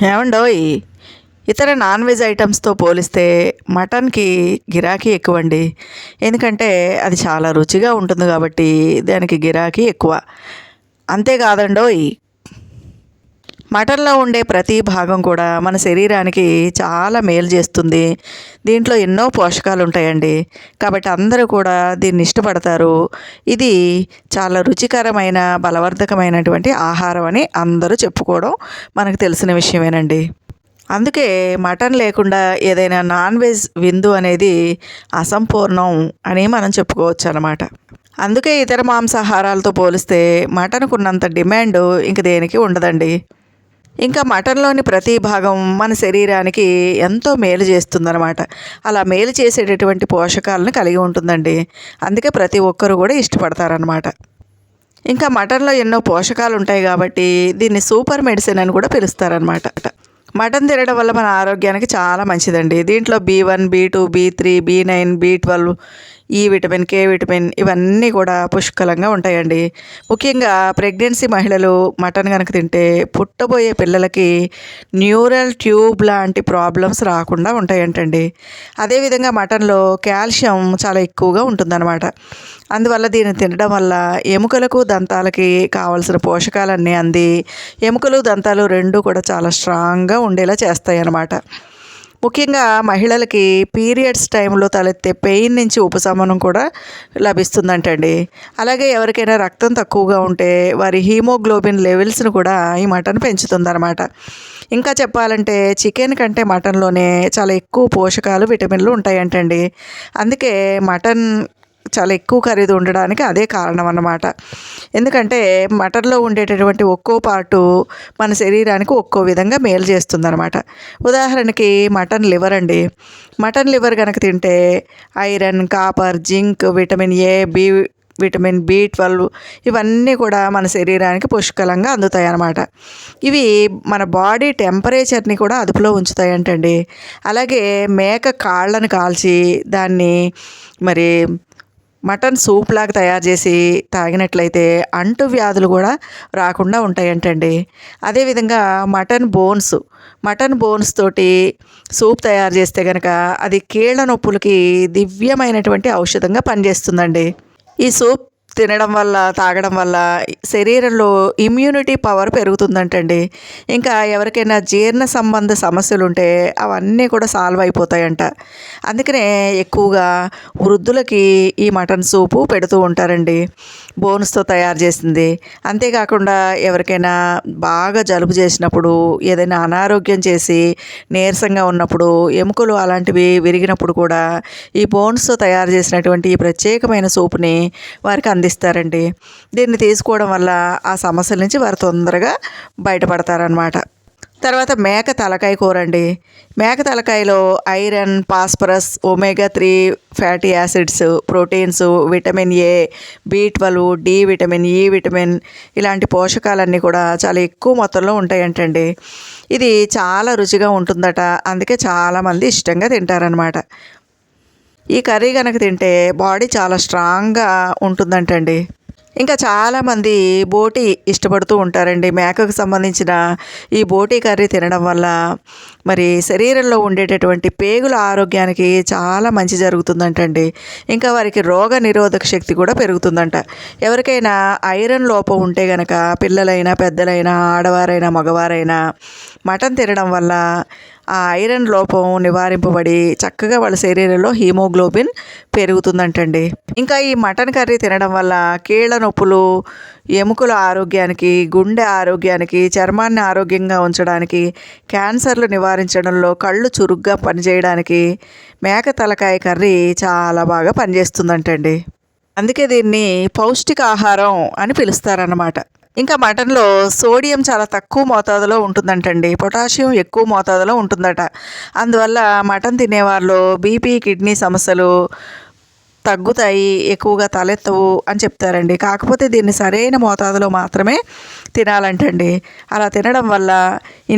ఏమండోయ్, ఇతర non veg ఐటమ్స్తో పోలిస్తే మటన్కి గిరాకీ ఎక్కువండి. ఎందుకంటే అది చాలా రుచిగా ఉంటుంది కాబట్టి దానికి గిరాకీ ఎక్కువ. అంతేకాదండోయ్, మటన్లో ఉండే ప్రతి భాగం కూడా మన శరీరానికి చాలా మేలు చేస్తుంది. దీంట్లో ఎన్నో పోషకాలు ఉంటాయండి. కాబట్టి అందరూ కూడా దీన్ని ఇష్టపడతారు. ఇది చాలా రుచికరమైన బలవర్ధకమైనటువంటి ఆహారం అని అందరూ చెప్పుకోవడం మనకు తెలిసిన విషయమేనండి. అందుకే మటన్ లేకుండా ఏదైనా నాన్ వెజ్ విందు అనేది అసంపూర్ణం అని మనం చెప్పుకోవచ్చు అన్నమాట. అందుకే ఇతర మాంసాహారాలతో పోలిస్తే మటన్కు ఉన్నంత డిమాండ్ ఇంక దేనికి ఉండదండి. ఇంకా మటన్లోని ప్రతి భాగం మన శరీరానికి ఎంతో మేలు చేస్తుందన్నమాట. అలా మేలు చేసేటటువంటి పోషకాలను కలిగి ఉంటుందండి. అందుకే ప్రతి ఒక్కరు కూడా ఇష్టపడతారనమాట. ఇంకా మటన్లో ఎన్నో పోషకాలు ఉంటాయి కాబట్టి దీన్ని సూపర్ మెడిసిన్ అని కూడా పిలుస్తారనమాట. మటన్ తినడం వల్ల మన ఆరోగ్యానికి చాలా మంచిదండి. దీంట్లో B1, B2, B3, B9, B12, ఈ విటమిన్, కే విటమిన్ ఇవన్నీ కూడా పుష్కలంగా ఉంటాయండి. ముఖ్యంగా ప్రెగ్నెన్సీ మహిళలు మటన్ కనుక తింటే పుట్టబోయే పిల్లలకి న్యూరల్ ట్యూబ్ లాంటి ప్రాబ్లమ్స్ రాకుండా ఉంటాయంటండి. అదేవిధంగా మటన్లో కాల్షియం చాలా ఎక్కువగా ఉంటుందన్నమాట. అందువల్ల దీన్ని తినడం వల్ల ఎముకలకు దంతాలకి కావలసిన పోషకాలన్నీ అంది ఎముకలు దంతాలు రెండూ కూడా చాలా స్ట్రాంగ్గా ఉండేలా చేస్తాయి అన్నమాట. ముఖ్యంగా మహిళలకి పీరియడ్స్ టైంలో తలెత్తే పెయిన్ నుంచి ఉపశమనం కూడా లభిస్తుందంటండి. అలాగే ఎవరికైనా రక్తం తక్కువగా ఉంటే వారి హీమోగ్లోబిన్ లెవెల్స్ను కూడా ఈ మటన్ పెంచుతుందన్నమాట. ఇంకా చెప్పాలంటే చికెన్ కంటే మటన్లోనే చాలా ఎక్కువ పోషకాలు విటమిన్లు ఉంటాయంటండి. అందుకే మటన్ చాలా ఎక్కువ ఖరీదు ఉండడానికి అదే కారణం అన్నమాట. ఎందుకంటే మటన్లో ఉండేటటువంటి ఒక్కో పార్టు మన శరీరానికి ఒక్కో విధంగా మేలు చేస్తుందన్నమాట. ఉదాహరణకి మటన్ లివర్ అండి. మటన్ లివర్ కనుక తింటే iron, copper, zinc, vitamin A, vitamin B12 ఇవన్నీ కూడా మన శరీరానికి పుష్కలంగా అందుతాయి అన్నమాట. ఇవి మన బాడీ టెంపరేచర్ని కూడా అదుపులో ఉంచుతాయంటండి. అలాగే మేక కాళ్ళను కాల్చి దాన్ని మరి మటన్ సూప్ లాగా తయారు చేసి తాగినట్లయితే అంటు వ్యాధులు కూడా రాకుండా ఉంటాయంటండి. అదేవిధంగా మటన్ బోన్స్ తోటి సూప్ తయారు చేస్తే కనుక అది కీళ్ళ నొప్పులకి దివ్యమైనటువంటి ఔషధంగా పనిచేస్తుందండి. ఈ సూప్ తినడం వల్ల తాగడం వల్ల శరీరంలో ఇమ్యూనిటీ పవర్ పెరుగుతుందంటండి. ఇంకా ఎవరికైనా జీర్ణ సంబంధ సమస్యలు ఉంటే అవన్నీ కూడా సాల్వ్ అయిపోతాయంట. అందుకనే ఎక్కువగా వృద్ధులకి ఈ మటన్ సూపు పెడుతూ ఉంటారండి, బోన్స్తో తయారు చేసింది. అంతేకాకుండా ఎవరికైనా బాగా జలుబు చేసినప్పుడు, ఏదైనా అనారోగ్యం చేసి నీరసంగా ఉన్నప్పుడు, ఎముకలు అలాంటివి విరిగినప్పుడు కూడా ఈ బోన్స్తో తయారు చేసినటువంటి ఈ ప్రత్యేకమైన సూపుని వారికి అందిస్తారండి. దీన్ని తీసుకోవడం వల్ల ఆ సమస్యల నుంచి వారు తొందరగా బయటపడతారనమాట. తర్వాత మేక తలకాయ కూర అండి. మేక తలకాయలో iron, phosphorus, omega 3 fatty acids, proteins, vitamin A, B12, D vitamin, E vitamin ఇలాంటి పోషకాలన్నీ కూడా చాలా ఎక్కువ మొత్తంలో ఉంటాయంటండి. ఇది చాలా రుచిగా ఉంటుందట. అందుకే చాలామంది ఇష్టంగా తింటారనమాట. ఈ కర్రీ కనుక తింటే బాడీ చాలా స్ట్రాంగ్గా ఉంటుందంటండి. ఇంకా చాలామంది బోటి ఇష్టపడుతూ ఉంటారండి. మేకకు సంబంధించిన ఈ బోటి కర్రీ తినడం వల్ల మరి శరీరంలో ఉండేటటువంటి పేగుల ఆరోగ్యానికి చాలా మంచి జరుగుతుందంటండి. ఇంకా వారికి రోగ నిరోధక శక్తి కూడా పెరుగుతుందంట. ఎవరికైనా ఐరన్ లోపం ఉంటే గనక పిల్లలైనా, పెద్దలైనా, ఆడవారైనా, మగవారైనా మటన్ తినడం వల్ల ఆ ఐరన్ లోపం నివారింపబడి చక్కగా వాళ్ళ శరీరంలో హీమోగ్లోబిన్ పెరుగుతుందంటండి. ఇంకా ఈ మటన్ కర్రీ తినడం వల్ల కీళ్ళ నొప్పులు, ఎముకల ఆరోగ్యానికి, గుండె ఆరోగ్యానికి, చర్మాన్ని ఆరోగ్యంగా ఉంచడానికి, క్యాన్సర్లు నివారించడంలో, కళ్ళు చురుగ్గా పనిచేయడానికి మేక తలకాయ కర్రీ చాలా బాగా పనిచేస్తుందంటండి. అందుకే దీన్ని పౌష్టిక ఆహారం అని పిలుస్తారన్నమాట. ఇంకా మటన్లో సోడియం చాలా తక్కువ మోతాదులో ఉంటుందంటండి. పొటాషియం ఎక్కువ మోతాదులో ఉంటుందట. అందువల్ల మటన్ తినేవారిలో బీపీ, కిడ్నీ సమస్యలు తగ్గుతాయి, ఎక్కువగా తలెత్తవు అని చెప్తారండి. కాకపోతే దీన్ని సరైన మోతాదులో మాత్రమే తినాలంటండి. అలా తినడం వల్ల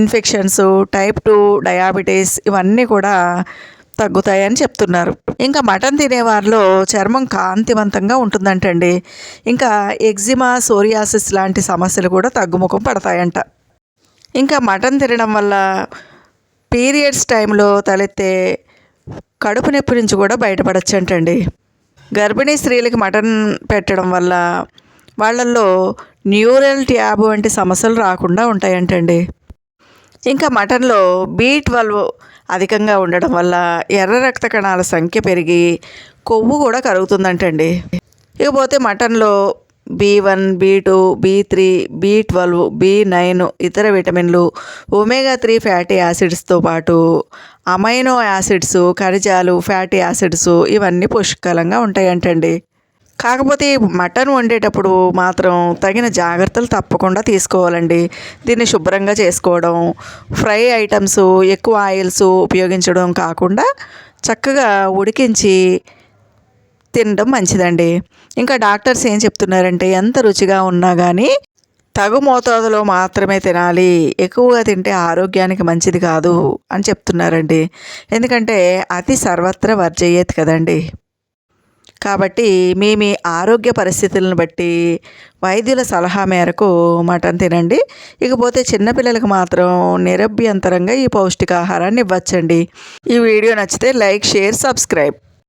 ఇన్ఫెక్షన్స్, టైప్ 2 డయాబెటీస్ ఇవన్నీ కూడా తగ్గుతాయని చెప్తున్నారు. ఇంకా మటన్ తినేవారిలో చర్మం కాంతివంతంగా ఉంటుందంటండి. ఇంకా ఎగ్జిమా, సోరియాసిస్ లాంటి సమస్యలు కూడా తగ్గుముఖం పడతాయంట. ఇంకా మటన్ తినడం వల్ల పీరియడ్స్ టైంలో తలెత్తే కడుపు నొప్పి నుంచి కూడా బయటపడచ్చంటండి. గర్భిణీ స్త్రీలకి మటన్ పెట్టడం వల్ల వాళ్ళల్లో న్యూరల్ ట్యాబ్ వంటి సమస్యలు రాకుండా ఉంటాయంటండి. ఇంకా మటన్లో B12 అధికంగా ఉండడం వల్ల ఎర్ర రక్త కణాల సంఖ్య పెరిగి కొవ్వు కూడా కరుగుతుందంటండి. ఇకపోతే మటన్లో B1, B2, B3, B12, B9 ఇతర విటమిన్లు, ఒమేగా 3 ఫ్యాటీ యాసిడ్స్తో పాటు అమైనో యాసిడ్స్, ఖనిజాలు, ఫ్యాటీ యాసిడ్స్ ఇవన్నీ పుష్కలంగా ఉంటాయంటండి. కాకపోతే ఈ మటన్ వండేటప్పుడు మాత్రం తగిన జాగ్రత్తలు తప్పకుండా తీసుకోవాలండి. దీన్ని శుభ్రంగా చేసుకోవడం, ఫ్రై ఐటమ్స్, ఎక్కువ ఆయిల్స్ ఉపయోగించడం కాకుండా చక్కగా ఉడికించి తినడం మంచిదండి. ఇంకా డాక్టర్స్ ఏం చెప్తున్నారంటే ఎంత రుచిగా ఉన్నా కానీ తగు మోతాదులో మాత్రమే తినాలి, ఎక్కువగా తింటే ఆరోగ్యానికి మంచిది కాదు అని చెప్తున్నారండి. ఎందుకంటే అతి సర్వత్ర వర్జయేత్ కదండి. కాబట్టి మీ మీ ఆరోగ్య పరిస్థితులను బట్టి వైద్యుల సలహా మేరకు మటన్ తినండి. ఇకపోతే చిన్నపిల్లలకు మాత్రం నిరభ్యంతరంగా ఈ పౌష్టికాహారాన్ని ఇవ్వచ్చండి. ఈ వీడియో నచ్చితే లైక్, షేర్, సబ్స్క్రైబ్.